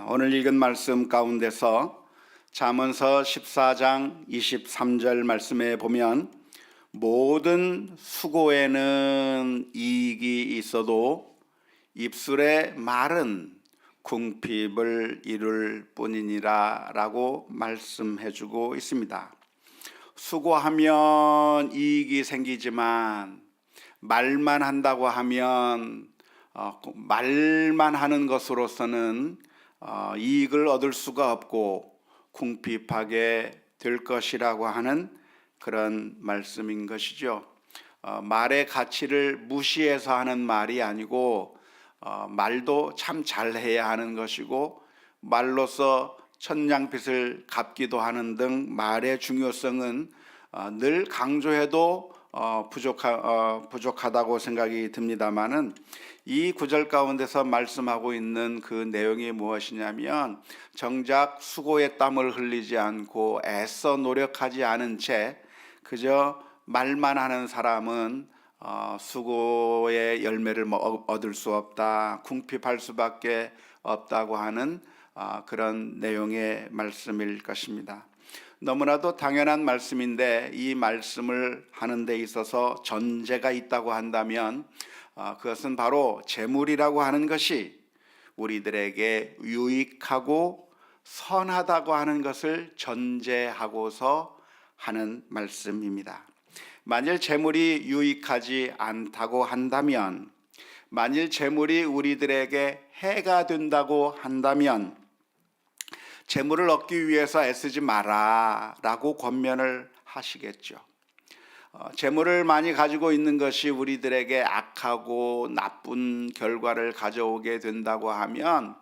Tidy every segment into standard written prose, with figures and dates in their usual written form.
오늘 읽은 말씀 가운데서 잠언서 14장 23절 말씀에 보면 모든 수고에는 이익이 있어도 입술의 말은 궁핍을 이룰 뿐이니라 라고 말씀해 주고 있습니다. 수고하면 이익이 생기지만 말만 한다고 하면 말만 하는 것으로서는 이익을 얻을 수가 없고 궁핍하게 될 것이라고 하는 그런 말씀인 것이죠. 말의 가치를 무시해서 하는 말이 아니고 말도 참 잘해야 하는 것이고 말로서 천냥빚을 갚기도 하는 등 말의 중요성은 늘 강조해도 부족하다고 생각이 듭니다마는 이 구절 가운데서 말씀하고 있는 그 내용이 무엇이냐면 정작 수고의 땀을 흘리지 않고 애써 노력하지 않은 채 그저 말만 하는 사람은 수고의 열매를 얻을 수 없다, 궁핍할 수밖에 없다고 하는 그런 내용의 말씀일 것입니다. 너무나도 당연한 말씀인데 이 말씀을 하는 데 있어서 전제가 있다고 한다면 그것은 바로 재물이라고 하는 것이 우리들에게 유익하고 선하다고 하는 것을 전제하고서 하는 말씀입니다. 만일 재물이 유익하지 않다고 한다면, 만일 재물이 우리들에게 해가 된다고 한다면 재물을 얻기 위해서 애쓰지 마라 라고 권면을 하시겠죠. 재물을 많이 가지고 있는 것이 우리들에게 악하고 나쁜 결과를 가져오게 된다고 하면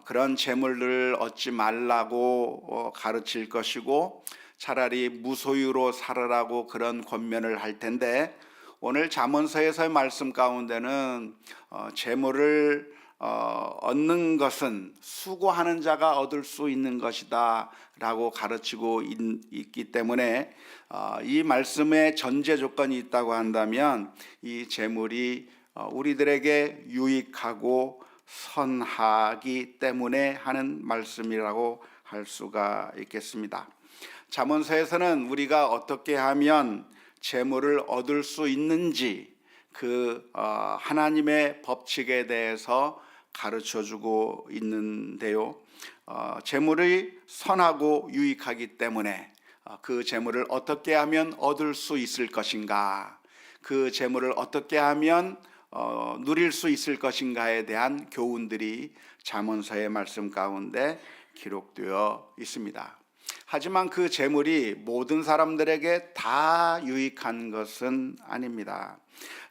그런 재물을 얻지 말라고 가르칠 것이고 차라리 무소유로 살아라고 그런 권면을 할 텐데, 오늘 잠언서에서의 말씀 가운데는 재물을 얻는 것은 수고하는 자가 얻을 수 있는 것이다 라고 가르치고 있기 때문에 이 말씀에 전제 조건이 있다고 한다면 이 재물이 우리들에게 유익하고 선하기 때문에 하는 말씀이라고 할 수가 있겠습니다. 잠언서에서는 우리가 어떻게 하면 재물을 얻을 수 있는지 그 하나님의 법칙에 대해서 가르쳐주고 있는데요. 재물이 선하고 유익하기 때문에 그 재물을 어떻게 하면 얻을 수 있을 것인가, 그 재물을 어떻게 하면 누릴 수 있을 것인가에 대한 교훈들이 잠언서의 말씀 가운데 기록되어 있습니다. 하지만 그 재물이 모든 사람들에게 다 유익한 것은 아닙니다.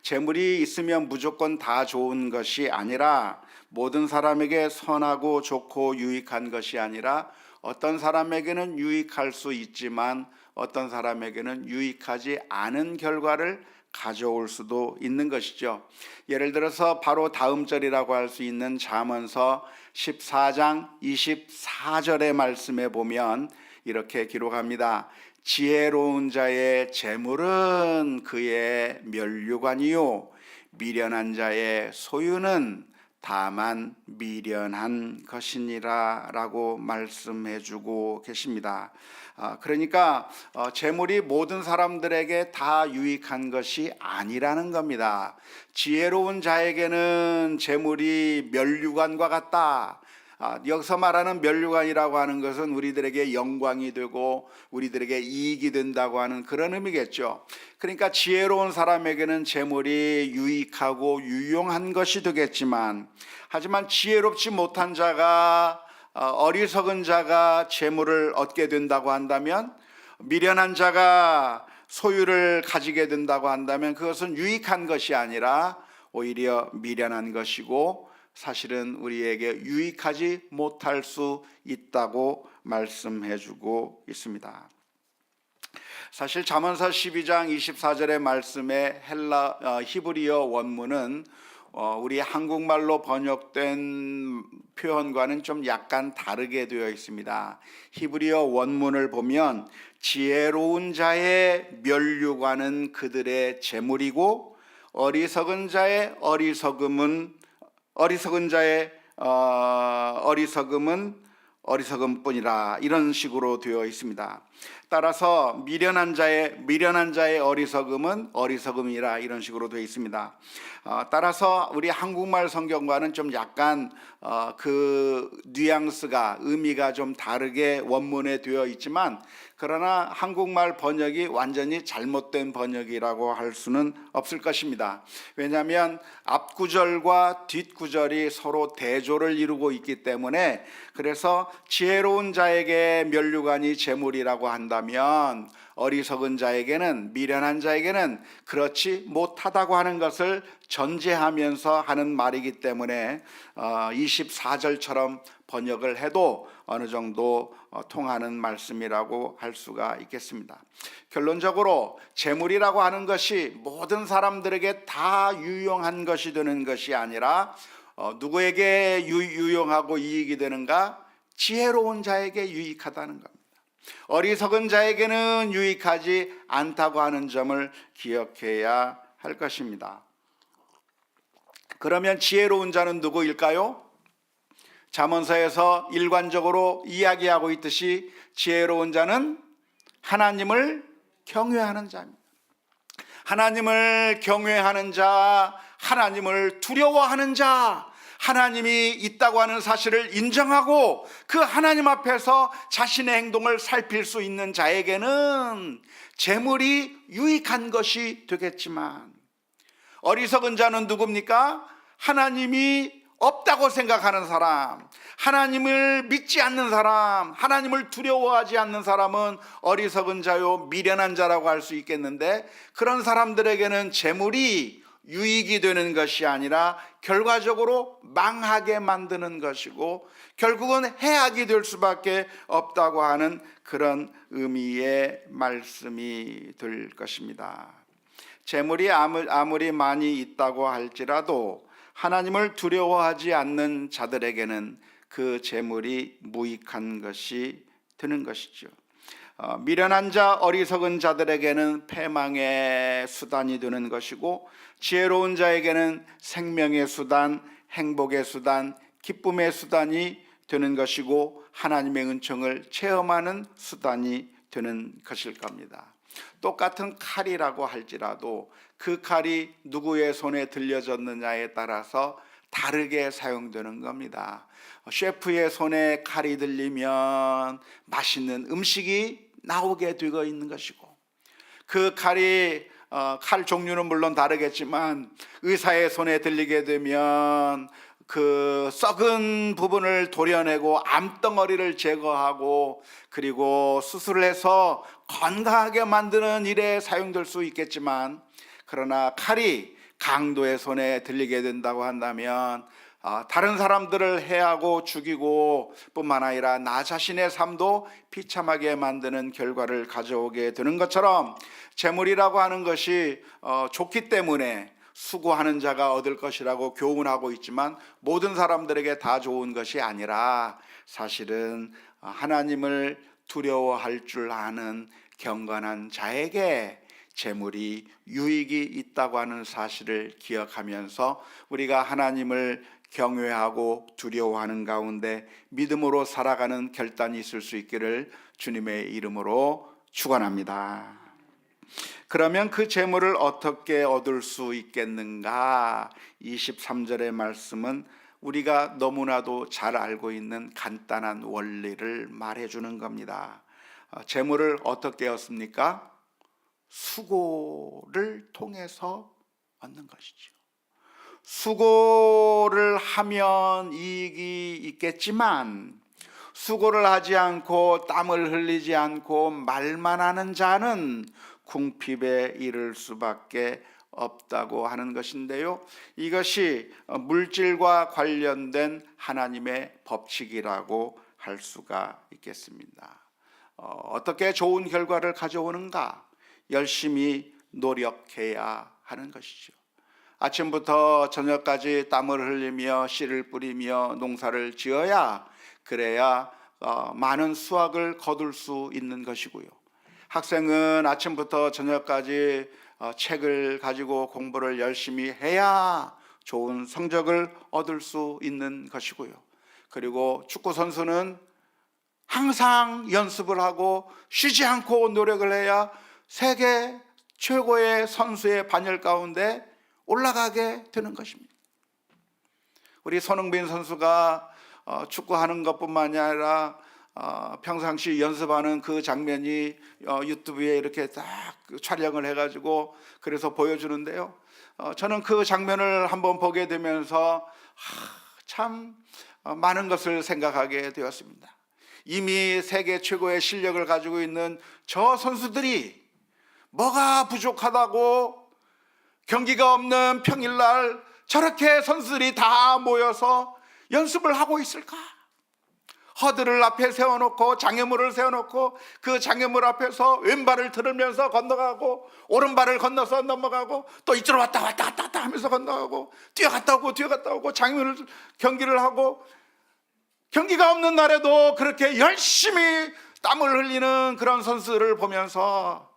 재물이 있으면 무조건 다 좋은 것이 아니라, 모든 사람에게 선하고 좋고 유익한 것이 아니라 어떤 사람에게는 유익할 수 있지만 어떤 사람에게는 유익하지 않은 결과를 가져올 수도 있는 것이죠. 예를 들어서 바로 다음 절이라고 할 수 있는 잠언서 14장 24절의 말씀에 보면 이렇게 기록합니다. 지혜로운 자의 재물은 그의 면류관이요 미련한 자의 소유는 다만 미련한 것이니라 라고 말씀해 주고 계십니다. 그러니까 재물이 모든 사람들에게 다 유익한 것이 아니라는 겁니다. 지혜로운 자에게는 재물이 면류관과 같다. 여기서 말하는 면류관이라고 하는 것은 우리들에게 영광이 되고 우리들에게 이익이 된다고 하는 그런 의미겠죠. 그러니까 지혜로운 사람에게는 재물이 유익하고 유용한 것이 되겠지만, 하지만 지혜롭지 못한 자가, 어리석은 자가 재물을 얻게 된다고 한다면, 미련한 자가 소유를 가지게 된다고 한다면 그것은 유익한 것이 아니라 오히려 미련한 것이고 사실은 우리에게 유익하지 못할 수 있다고 말씀해 주고 있습니다. 사실 잠언서 12장 24절의 말씀의 히브리어 원문은 우리 한국말로 번역된 표현과는 좀 약간 다르게 되어 있습니다. 히브리어 원문을 보면 지혜로운 자의 면류관은 그들의 재물이고 어리석은 자의 어리석음은 어리석음뿐이라 이런 식으로 되어 있습니다. 따라서 미련한 자의 어리석음은 어리석음이라 이런 식으로 되어 있습니다. 따라서 우리 한국말 성경과는 좀 약간 그 뉘앙스가 의미가 좀 다르게 원문에 되어 있지만, 그러나 한국말 번역이 완전히 잘못된 번역이라고 할 수는 없을 것입니다. 왜냐하면 앞구절과 뒷구절이 서로 대조를 이루고 있기 때문에, 그래서 지혜로운 자에게 면류관이 재물이라고 한다면 어리석은 자에게는, 미련한 자에게는 그렇지 못하다고 하는 것을 전제하면서 하는 말이기 때문에 24절처럼 번역을 해도 어느 정도 통하는 말씀이라고 할 수가 있겠습니다. 결론적으로 재물이라고 하는 것이 모든 사람들에게 다 유용한 것이 되는 것이 아니라 누구에게 유용하고 이익이 되는가? 지혜로운 자에게 유익하다는 겁니다. 어리석은 자에게는 유익하지 않다고 하는 점을 기억해야 할 것입니다. 그러면 지혜로운 자는 누구일까요? 잠언서에서 일관적으로 이야기하고 있듯이 지혜로운 자는 하나님을 경외하는 자입니다. 하나님을 경외하는 자, 하나님을 두려워하는 자, 하나님이 있다고 하는 사실을 인정하고 그 하나님 앞에서 자신의 행동을 살필 수 있는 자에게는 재물이 유익한 것이 되겠지만, 어리석은 자는 누굽니까? 하나님이 없다고 생각하는 사람, 하나님을 믿지 않는 사람, 하나님을 두려워하지 않는 사람은 어리석은 자요, 미련한 자라고 할 수 있겠는데, 그런 사람들에게는 재물이 유익이 되는 것이 아니라 결과적으로 망하게 만드는 것이고 결국은 해악이 될 수밖에 없다고 하는 그런 의미의 말씀이 될 것입니다. 재물이 아무리 많이 있다고 할지라도 하나님을 두려워하지 않는 자들에게는 그 재물이 무익한 것이 되는 것이죠. 미련한 자, 어리석은 자들에게는 패망의 수단이 되는 것이고, 지혜로운 자에게는 생명의 수단, 행복의 수단, 기쁨의 수단이 되는 것이고 하나님의 은총을 체험하는 수단이 되는 것일 겁니다. 똑같은 칼이라고 할지라도 그 칼이 누구의 손에 들려졌느냐에 따라서 다르게 사용되는 겁니다. 셰프의 손에 칼이 들리면 맛있는 음식이 나오게 되어 있는 것이고, 그 칼이 칼 종류는 물론 다르겠지만 의사의 손에 들리게 되면 그 썩은 부분을 도려내고 암덩어리를 제거하고 그리고 수술을 해서 건강하게 만드는 일에 사용될 수 있겠지만, 그러나 칼이 강도의 손에 들리게 된다고 한다면 다른 사람들을 해하고 죽이고 뿐만 아니라 나 자신의 삶도 비참하게 만드는 결과를 가져오게 되는 것처럼, 재물이라고 하는 것이 좋기 때문에 수고하는 자가 얻을 것이라고 교훈하고 있지만 모든 사람들에게 다 좋은 것이 아니라 사실은 하나님을 두려워할 줄 아는 경건한 자에게 재물이 유익이 있다고 하는 사실을 기억하면서 우리가 하나님을 경외하고 두려워하는 가운데 믿음으로 살아가는 결단이 있을 수 있기를 주님의 이름으로 축원합니다. 그러면 그 재물을 어떻게 얻을 수 있겠는가? 23절의 말씀은 우리가 너무나도 잘 알고 있는 간단한 원리를 말해주는 겁니다. 재물을 어떻게 얻습니까? 수고를 통해서 얻는 것이죠. 수고를 하면 이익이 있겠지만 수고를 하지 않고 땀을 흘리지 않고 말만 하는 자는 궁핍에 이를 수밖에 없다고 하는 것인데요, 이것이 물질과 관련된 하나님의 법칙이라고 할 수가 있겠습니다. 어떻게 좋은 결과를 가져오는가? 열심히 노력해야 하는 것이죠. 아침부터 저녁까지 땀을 흘리며 씨를 뿌리며 농사를 지어야, 그래야 많은 수확을 거둘 수 있는 것이고요. 학생은 아침부터 저녁까지 책을 가지고 공부를 열심히 해야 좋은 성적을 얻을 수 있는 것이고요. 그리고 축구 선수는 항상 연습을 하고 쉬지 않고 노력을 해야 세계 최고의 선수의 반열 가운데 올라가게 되는 것입니다. 우리 손흥민 선수가 축구하는 것뿐만이 아니라 평상시 연습하는 그 장면이 유튜브에 이렇게 딱 촬영을 해가지고 그래서 보여주는데요. 저는 그 장면을 한번 보게 되면서 참 많은 것을 생각하게 되었습니다. 이미 세계 최고의 실력을 가지고 있는 저 선수들이 뭐가 부족하다고 경기가 없는 평일날 저렇게 선수들이 다 모여서 연습을 하고 있을까? 허들을 앞에 세워놓고 장애물을 세워놓고 그 장애물 앞에서 왼발을 들으면서 건너가고 오른발을 건너서 넘어가고 또 이쪽으로 왔다 하면서 건너가고 뛰어갔다 오고 장애물을 경기를 하고 경기가 없는 날에도 그렇게 열심히 땀을 흘리는 그런 선수들을 보면서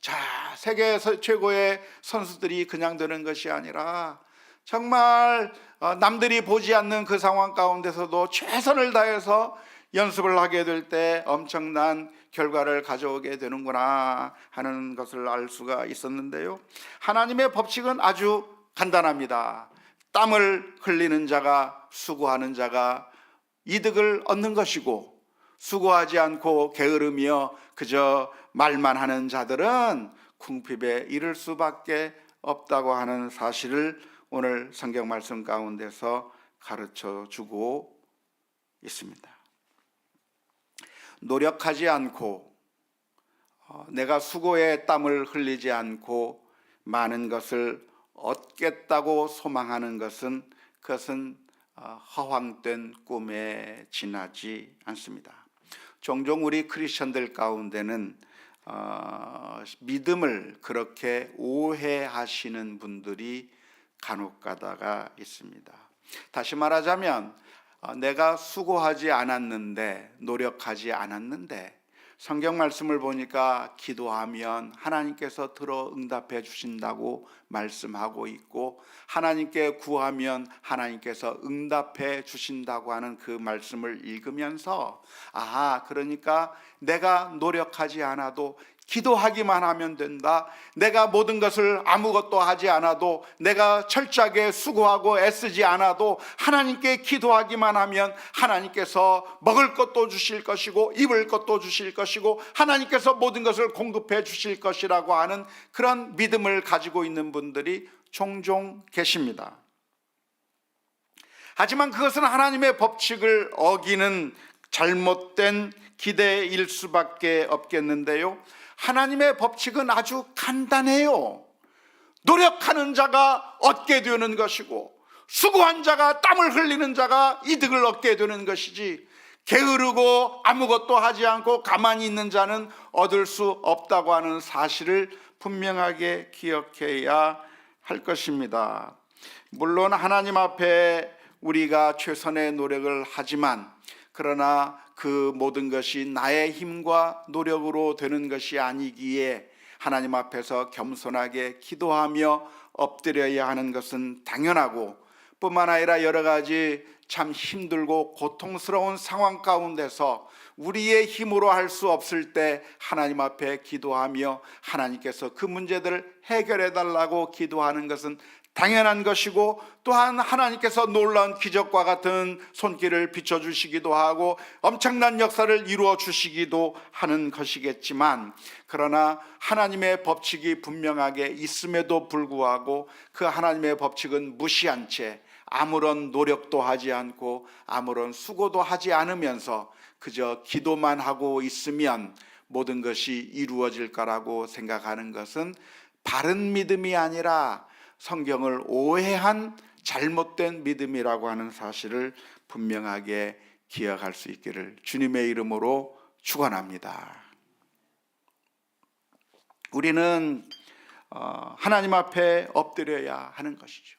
자, 세계 최고의 선수들이 그냥 되는 것이 아니라 정말 남들이 보지 않는 그 상황 가운데서도 최선을 다해서 연습을 하게 될 때 엄청난 결과를 가져오게 되는구나 하는 것을 알 수가 있었는데요. 하나님의 법칙은 아주 간단합니다. 땀을 흘리는 자가, 수고하는 자가 이득을 얻는 것이고, 수고하지 않고 게으르며 그저 말만 하는 자들은 궁핍에 이를 수밖에 없다고 하는 사실을 오늘 성경 말씀 가운데서 가르쳐 주고 있습니다. 노력하지 않고 내가 수고의 땀을 흘리지 않고 많은 것을 얻겠다고 소망하는 것은 그것은 허황된 꿈에 지나지 않습니다. 종종 우리 크리스천들 가운데는 믿음을 그렇게 오해하시는 분들이 간혹 가다가 있습니다. 다시 말하자면 내가 수고하지 않았는데, 노력하지 않았는데 성경 말씀을 보니까 기도하면 하나님께서 들어 응답해 주신다고 말씀하고 있고, 하나님께 구하면 하나님께서 응답해 주신다고 하는 그 말씀을 읽으면서 그러니까 내가 노력하지 않아도 기도하기만 하면 된다. 내가 모든 것을 아무것도 하지 않아도, 내가 철저하게 수고하고 애쓰지 않아도 하나님께 기도하기만 하면 하나님께서 먹을 것도 주실 것이고 입을 것도 주실 것이고 하나님께서 모든 것을 공급해 주실 것이라고 하는 그런 믿음을 가지고 있는 분들이 종종 계십니다. 하지만 그것은 하나님의 법칙을 어기는 잘못된 기대일 수밖에 없겠는데요. 하나님의 법칙은 아주 간단해요. 노력하는 자가 얻게 되는 것이고, 수고한 자가, 땀을 흘리는 자가 이득을 얻게 되는 것이지, 게으르고 아무것도 하지 않고 가만히 있는 자는 얻을 수 없다고 하는 사실을 분명하게 기억해야 할 것입니다. 물론 하나님 앞에 우리가 최선의 노력을 하지만, 그러나 그 모든 것이 나의 힘과 노력으로 되는 것이 아니기에 하나님 앞에서 겸손하게 기도하며 엎드려야 하는 것은 당연하고, 뿐만 아니라 여러 가지 참 힘들고 고통스러운 상황 가운데서 우리의 힘으로 할 수 없을 때 하나님 앞에 기도하며 하나님께서 그 문제들을 해결해 달라고 기도하는 것은 당연한 것이고, 또한 하나님께서 놀라운 기적과 같은 손길을 비춰주시기도 하고 엄청난 역사를 이루어 주시기도 하는 것이겠지만, 그러나 하나님의 법칙이 분명하게 있음에도 불구하고 그 하나님의 법칙은 무시한 채 아무런 노력도 하지 않고 아무런 수고도 하지 않으면서 그저 기도만 하고 있으면 모든 것이 이루어질 거라고 생각하는 것은 바른 믿음이 아니라 성경을 오해한 잘못된 믿음이라고 하는 사실을 분명하게 기억할 수 있기를 주님의 이름으로 축원합니다. 우리는 하나님 앞에 엎드려야 하는 것이죠.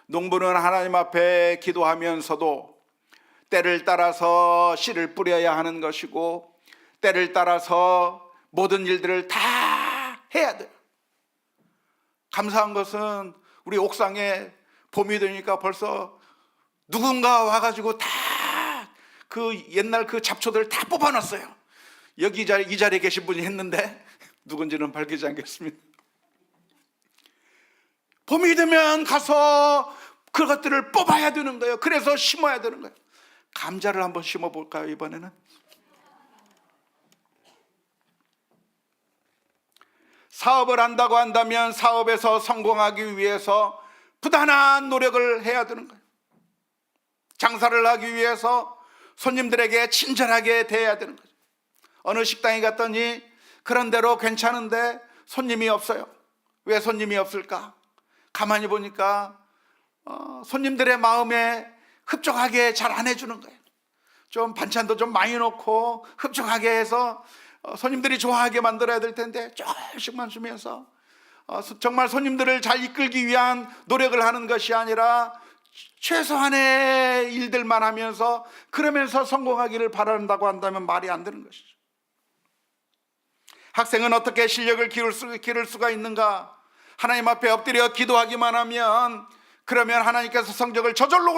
농부는 하나님 앞에 기도하면서도 때를 따라서 씨를 뿌려야 하는 것이고, 때를 따라서 모든 일들을 다 해야 돼요. 감사한 것은 우리 옥상에 봄이 되니까 벌써 누군가 와가지고 다 그 옛날 그 잡초들 다 뽑아놨어요. 여기 이 자리에 계신 분이 했는데 누군지는 밝히지 않겠습니다. 봄이 되면 가서 그것들을 뽑아야 되는 거예요. 그래서 심어야 되는 거예요. 감자를 한번 심어볼까요, 이번에는? 사업을 한다고 한다면 사업에서 성공하기 위해서 부단한 노력을 해야 되는 거예요. 장사를 하기 위해서 손님들에게 친절하게 대해야 되는 거죠. 어느 식당에 갔더니 그런 대로 괜찮은데 손님이 없어요. 왜 손님이 없을까? 가만히 보니까 손님들의 마음에 흡족하게 잘 안 해주는 거예요. 좀 반찬도 좀 많이 넣고 흡족하게 해서 손님들이 좋아하게 만들어야 될 텐데 조금씩만 주면서 정말 손님들을 잘 이끌기 위한 노력을 하는 것이 아니라 최소한의 일들만 하면서 그러면서 성공하기를 바란다고 한다면 말이 안 되는 것이죠. 학생은 어떻게 실력을 기를 수가 있는가? 하나님 앞에 엎드려 기도하기만 하면, 그러면 하나님께서 성적을 저절로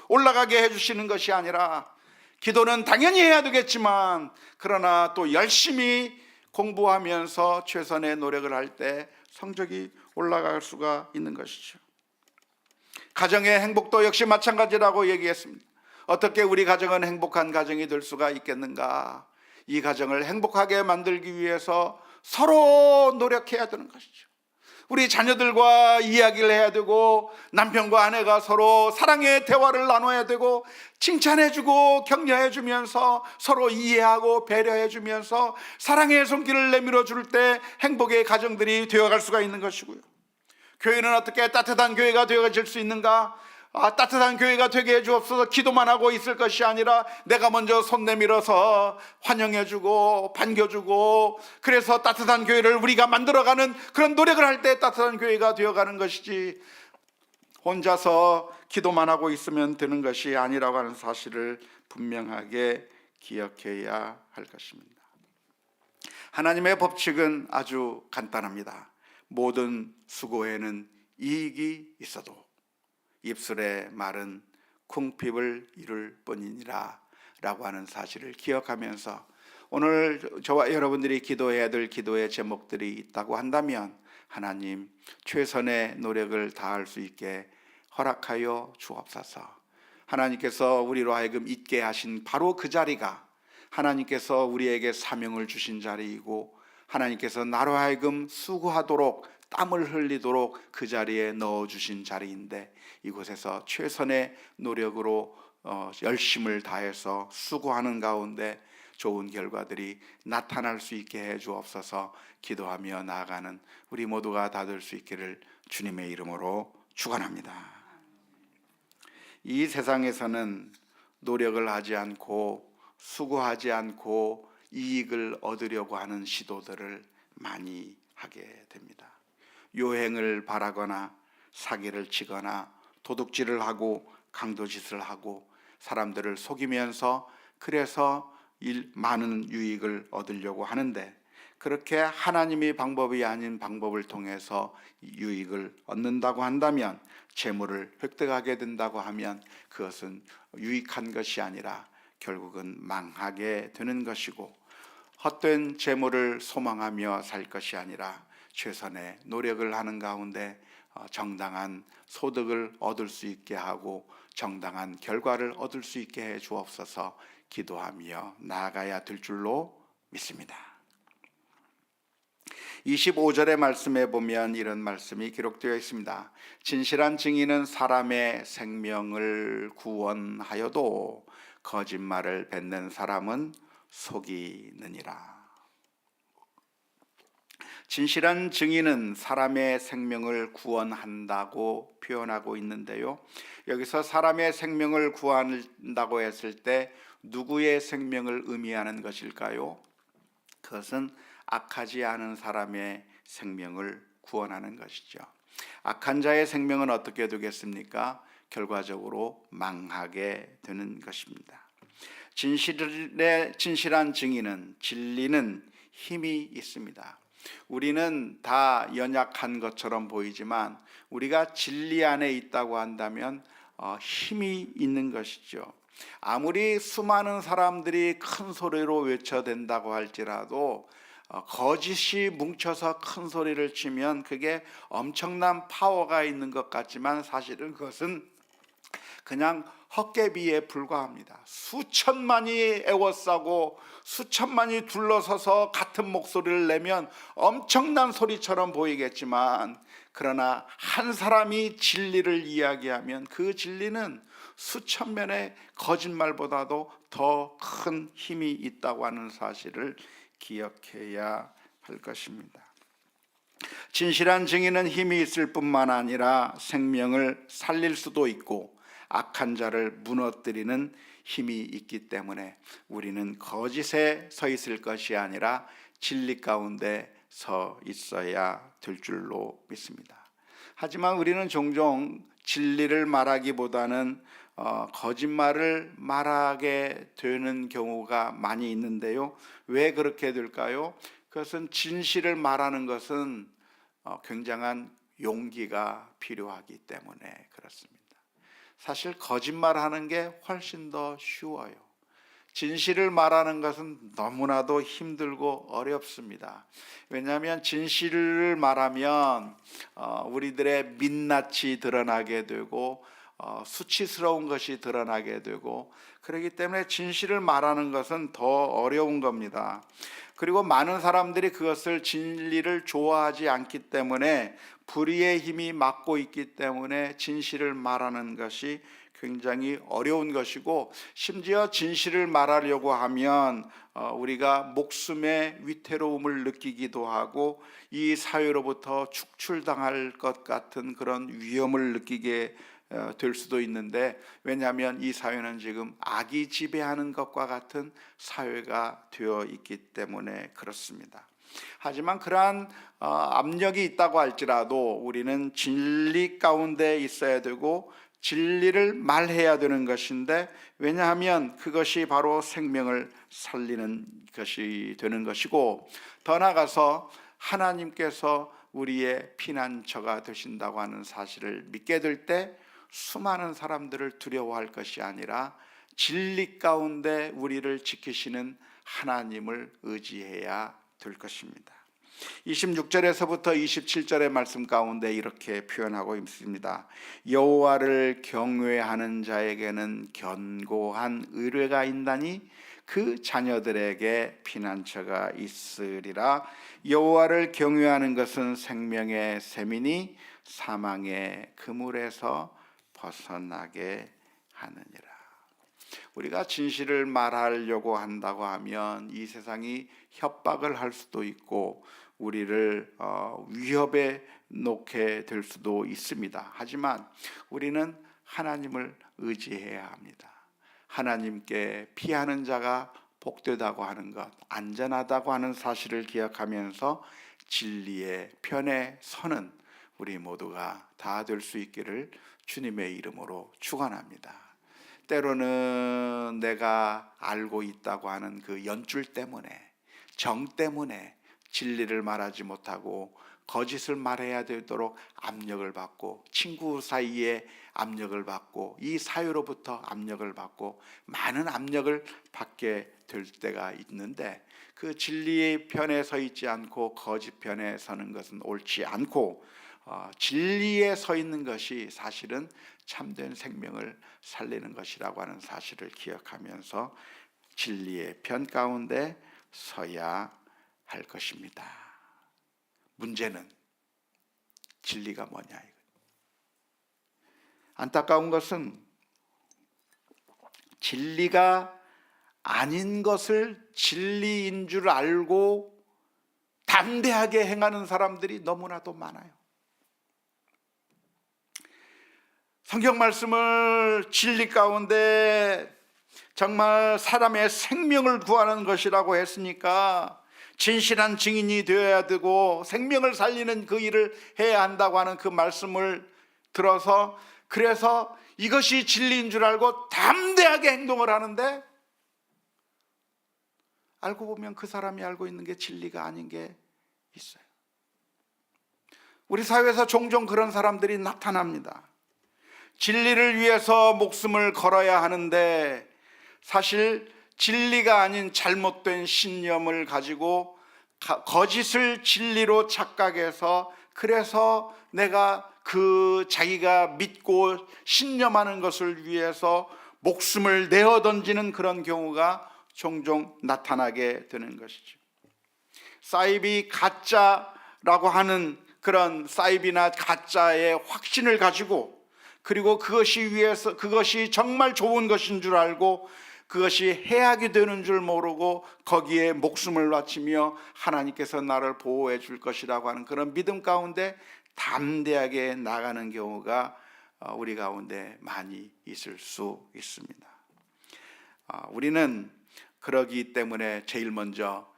올라가게 해주시는 것이 아니라, 기도는 당연히 해야 되겠지만 그러나 또 열심히 공부하면서 최선의 노력을 할 때 성적이 올라갈 수가 있는 것이죠. 가정의 행복도 역시 마찬가지라고 얘기했습니다. 어떻게 우리 가정은 행복한 가정이 될 수가 있겠는가? 이 가정을 행복하게 만들기 위해서 서로 노력해야 되는 것이죠. 우리 자녀들과 이야기를 해야 되고, 남편과 아내가 서로 사랑의 대화를 나눠야 되고, 칭찬해주고 격려해주면서 서로 이해하고 배려해주면서 사랑의 손길을 내밀어 줄 때 행복의 가정들이 되어갈 수가 있는 것이고요. 교회는 어떻게 따뜻한 교회가 되어질 수 있는가? 따뜻한 교회가 되게 해주옵소서. 기도만 하고 있을 것이 아니라 내가 먼저 손 내밀어서 환영해주고 반겨주고, 그래서 따뜻한 교회를 우리가 만들어가는 그런 노력을 할 때 따뜻한 교회가 되어가는 것이지, 혼자서 기도만 하고 있으면 되는 것이 아니라고 하는 사실을 분명하게 기억해야 할 것입니다. 하나님의 법칙은 아주 간단합니다. 모든 수고에는 이익이 있어도 입술의 말은 궁핍을 이룰 뿐이니라 라고 하는 사실을 기억하면서, 오늘 저와 여러분들이 기도해야 될 기도의 제목들이 있다고 한다면 하나님, 최선의 노력을 다할 수 있게 허락하여 주옵소서. 하나님께서 우리로 하여금 있게 하신 바로 그 자리가 하나님께서 우리에게 사명을 주신 자리이고, 하나님께서 나로 하여금 수고하도록 땀을 흘리도록 그 자리에 넣어주신 자리인데, 이곳에서 최선의 노력으로 열심을 다해서 수고하는 가운데 좋은 결과들이 나타날 수 있게 해 주옵소서. 기도하며 나아가는 우리 모두가 다 될 수 있기를 주님의 이름으로 축원합니다. 이 세상에서는 노력을 하지 않고 수고하지 않고 이익을 얻으려고 하는 시도들을 많이 하게 됩니다. 요행을 바라거나 사기를 치거나 도둑질을 하고 강도짓을 하고 사람들을 속이면서 그래서 많은 유익을 얻으려고 하는데, 그렇게 하나님의 방법이 아닌 방법을 통해서 유익을 얻는다고 한다면, 재물을 획득하게 된다고 하면 그것은 유익한 것이 아니라 결국은 망하게 되는 것이고, 헛된 재물을 소망하며 살 것이 아니라 최선의 노력을 하는 가운데 정당한 소득을 얻을 수 있게 하고 정당한 결과를 얻을 수 있게 해 주옵소서. 기도하며 나아가야 될 줄로 믿습니다. 25절의 말씀에 보면 이런 말씀이 기록되어 있습니다. 진실한 증인은 사람의 생명을 구원하여도 거짓말을 뱉는 사람은 속이느니라. 진실한 증인은 사람의 생명을 구원한다고 표현하고 있는데요, 여기서 사람의 생명을 구한다고 했을 때 누구의 생명을 의미하는 것일까요? 그것은 악하지 않은 사람의 생명을 구원하는 것이죠. 악한 자의 생명은 어떻게 되겠습니까? 결과적으로 망하게 되는 것입니다. 진실한 증인은, 진리는 힘이 있습니다. 우리는 다 연약한 것처럼 보이지만 우리가 진리 안에 있다고 한다면 힘이 있는 것이죠. 아무리 수많은 사람들이 큰 소리로 외쳐댄다고 할지라도 거짓이 뭉쳐서 큰 소리를 치면 그게 엄청난 파워가 있는 것 같지만 사실은 그것은 그냥 헛개비에 불과합니다. 수천만이 애워싸고 수천만이 둘러서서 같은 목소리를 내면 엄청난 소리처럼 보이겠지만, 그러나 한 사람이 진리를 이야기하면 그 진리는 수천 면의 거짓말보다도 더 큰 힘이 있다고 하는 사실을 기억해야 할 것입니다. 진실한 증인은 힘이 있을 뿐만 아니라 생명을 살릴 수도 있고 악한 자를 무너뜨리는 힘이 있기 때문에 우리는 거짓에 서 있을 것이 아니라 진리 가운데 서 있어야 될 줄로 믿습니다. 하지만 우리는 종종 진리를 말하기보다는 거짓말을 말하게 되는 경우가 많이 있는데요. 왜 그렇게 될까요? 그것은 진실을 말하는 것은 굉장한 용기가 필요하기 때문에 그렇습니다. 사실 거짓말하는 게 훨씬 더 쉬워요. 진실을 말하는 것은 너무나도 힘들고 어렵습니다. 왜냐하면 진실을 말하면 우리들의 민낯이 드러나게 되고 수치스러운 것이 드러나게 되고, 그렇기 때문에 진실을 말하는 것은 더 어려운 겁니다. 그리고 많은 사람들이 그것을 진리를 좋아하지 않기 때문에 불의의 힘이 막고 있기 때문에 진실을 말하는 것이 굉장히 어려운 것이고, 심지어 진실을 말하려고 하면 우리가 목숨의 위태로움을 느끼기도 하고 이 사회로부터 축출당할 것 같은 그런 위험을 느끼게 될 수도 있는데, 왜냐하면 이 사회는 지금 악이 지배하는 것과 같은 사회가 되어 있기 때문에 그렇습니다. 하지만 그러한 압력이 있다고 할지라도 우리는 진리 가운데 있어야 되고 진리를 말해야 되는 것인데, 왜냐하면 그것이 바로 생명을 살리는 것이 되는 것이고, 더 나아가서 하나님께서 우리의 피난처가 되신다고 하는 사실을 믿게 될 때 수많은 사람들을 두려워할 것이 아니라 진리 가운데 우리를 지키시는 하나님을 의지해야 될 것입니다. 26절에서부터 27절의 말씀 가운데 이렇게 표현하고 있습니다. 여호와를 경외하는 자에게는 견고한 의뢰가 있나니 그 자녀들에게 피난처가 있으리라. 여호와를 경외하는 것은 생명의 샘이니 사망의 그물에서 벗어나게 하느니라. 우리가 진실을 말하려고 한다고 하면 이 세상이 협박을 할 수도 있고 우리를 위협에 놓게 될 수도 있습니다. 하지만 우리는 하나님을 의지해야 합니다. 하나님께 피하는 자가 복되다고 하는 것, 안전하다고 하는 사실을 기억하면서 진리의 편에 서는 우리 모두가 다 될 수 있기를 주님의 이름으로 축원합니다. 때로는 내가 알고 있다고 하는 그 연줄 때문에, 정 때문에 진리를 말하지 못하고 거짓을 말해야 되도록 압력을 받고, 친구 사이에 압력을 받고, 이 사회로부터 압력을 받고 많은 압력을 받게 될 때가 있는데, 그 진리의 편에 서 있지 않고 거짓 편에 서는 것은 옳지 않고 진리에 서 있는 것이 사실은 참된 생명을 살리는 것이라고 하는 사실을 기억하면서 진리의 편 가운데 서야 할 것입니다. 문제는 진리가 뭐냐. 안타까운 것은 진리가 아닌 것을 진리인 줄 알고 담대하게 행하는 사람들이 너무나도 많아요. 성경 말씀을 진리 가운데 정말 사람의 생명을 구하는 것이라고 했으니까 진실한 증인이 되어야 되고 생명을 살리는 그 일을 해야 한다고 하는 그 말씀을 들어서, 그래서 이것이 진리인 줄 알고 담대하게 행동을 하는데, 알고 보면 그 사람이 알고 있는 게 진리가 아닌 게 있어요. 우리 사회에서 종종 그런 사람들이 나타납니다. 진리를 위해서 목숨을 걸어야 하는데 사실 진리가 아닌 잘못된 신념을 가지고 거짓을 진리로 착각해서, 그래서 내가 그 자기가 믿고 신념하는 것을 위해서 목숨을 내어 던지는 그런 경우가 종종 나타나게 되는 것이죠. 사이비 가짜라고 하는 그런 사이비나 가짜의 확신을 가지고, 그리고 그것이 정말 좋은 것인 줄 알고 그것이 해악이 되는 줄 모르고 거기에 목숨을 바치며 하나님께서 나를 보호해 줄 것이라고 하는 그런 믿음 가운데 담대하게 나가는 경우가 우리 가운데 많이 있을 수 있습니다. 우리는 그러기 때문에 제일 먼저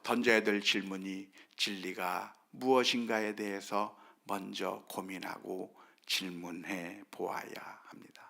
던져야 될 질문이 진리가 무엇인가에 대해서 먼저 고민하고 질문해 보아야 합니다.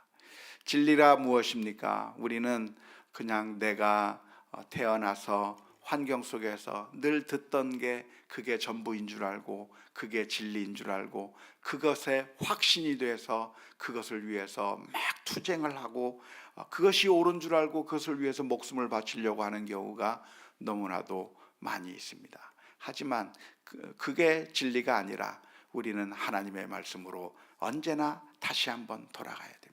진리가 무엇입니까? 우리는 그냥 내가 태어나서 환경 속에서 늘 듣던 게 그게 전부인 줄 알고 그게 진리인 줄 알고 그것에 확신이 돼서 그것을 위해서 막 투쟁을 하고 그것이 옳은 줄 알고 그것을 위해서 목숨을 바치려고 하는 경우가 너무나도 많이 있습니다. 하지만 그게 진리가 아니라 우리는 하나님의 말씀으로 언제나 다시 한번 돌아가야 됩니다.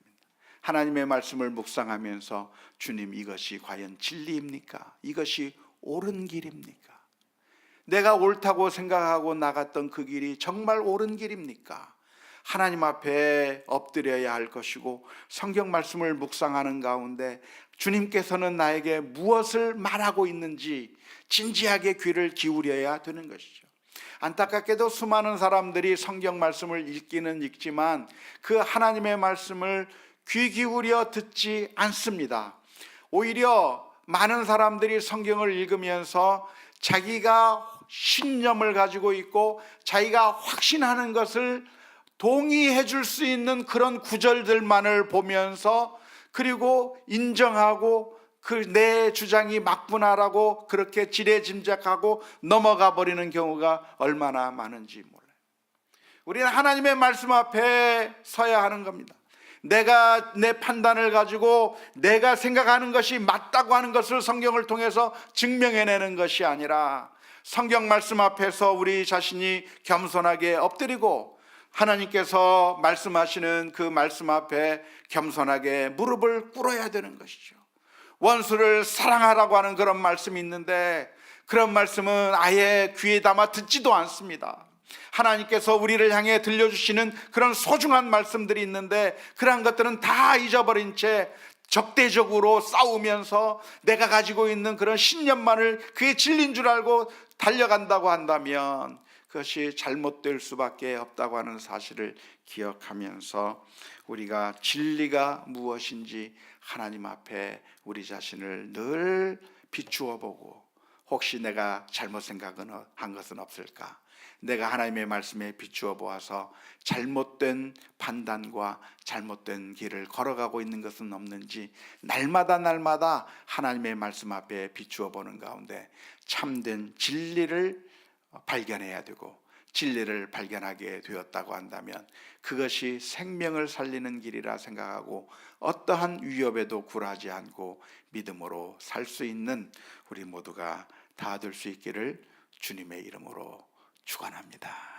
하나님의 말씀을 묵상하면서 주님, 이것이 과연 진리입니까? 이것이 옳은 길입니까? 내가 옳다고 생각하고 나갔던 그 길이 정말 옳은 길입니까? 하나님 앞에 엎드려야 할 것이고, 성경 말씀을 묵상하는 가운데 주님께서는 나에게 무엇을 말하고 있는지 진지하게 귀를 기울여야 되는 것이죠. 안타깝게도 수많은 사람들이 성경 말씀을 읽기는 읽지만 그 하나님의 말씀을 귀 기울여 듣지 않습니다. 오히려 많은 사람들이 성경을 읽으면서 자기가 신념을 가지고 있고 자기가 확신하는 것을 동의해 줄 수 있는 그런 구절들만을 보면서, 그리고 인정하고 내 주장이 맞구나라고 그렇게 지레짐작하고 넘어가 버리는 경우가 얼마나 많은지 몰라요. 우리는 하나님의 말씀 앞에 서야 하는 겁니다. 내가 내 판단을 가지고 내가 생각하는 것이 맞다고 하는 것을 성경을 통해서 증명해내는 것이 아니라 성경 말씀 앞에서 우리 자신이 겸손하게 엎드리고 하나님께서 말씀하시는 그 말씀 앞에 겸손하게 무릎을 꿇어야 되는 것이죠. 원수를 사랑하라고 하는 그런 말씀이 있는데 그런 말씀은 아예 귀에 담아 듣지도 않습니다. 하나님께서 우리를 향해 들려주시는 그런 소중한 말씀들이 있는데 그러한 것들은 다 잊어버린 채 적대적으로 싸우면서 내가 가지고 있는 그런 신념만을 그게 진리인 줄 알고 달려간다고 한다면 그것이 잘못될 수밖에 없다고 하는 사실을 기억하면서 우리가 진리가 무엇인지 하나님 앞에 우리 자신을 늘 비추어 보고, 혹시 내가 잘못 생각한 것은 없을까? 내가 하나님의 말씀에 비추어 보아서 잘못된 판단과 잘못된 길을 걸어가고 있는 것은 없는지 날마다 하나님의 말씀 앞에 비추어 보는 가운데 참된 진리를 발견해야 되고, 진리를 발견하게 되었다고 한다면 그것이 생명을 살리는 길이라 생각하고 어떠한 위협에도 굴하지 않고 믿음으로 살 수 있는 우리 모두가 다 될 수 있기를 주님의 이름으로 축원합니다.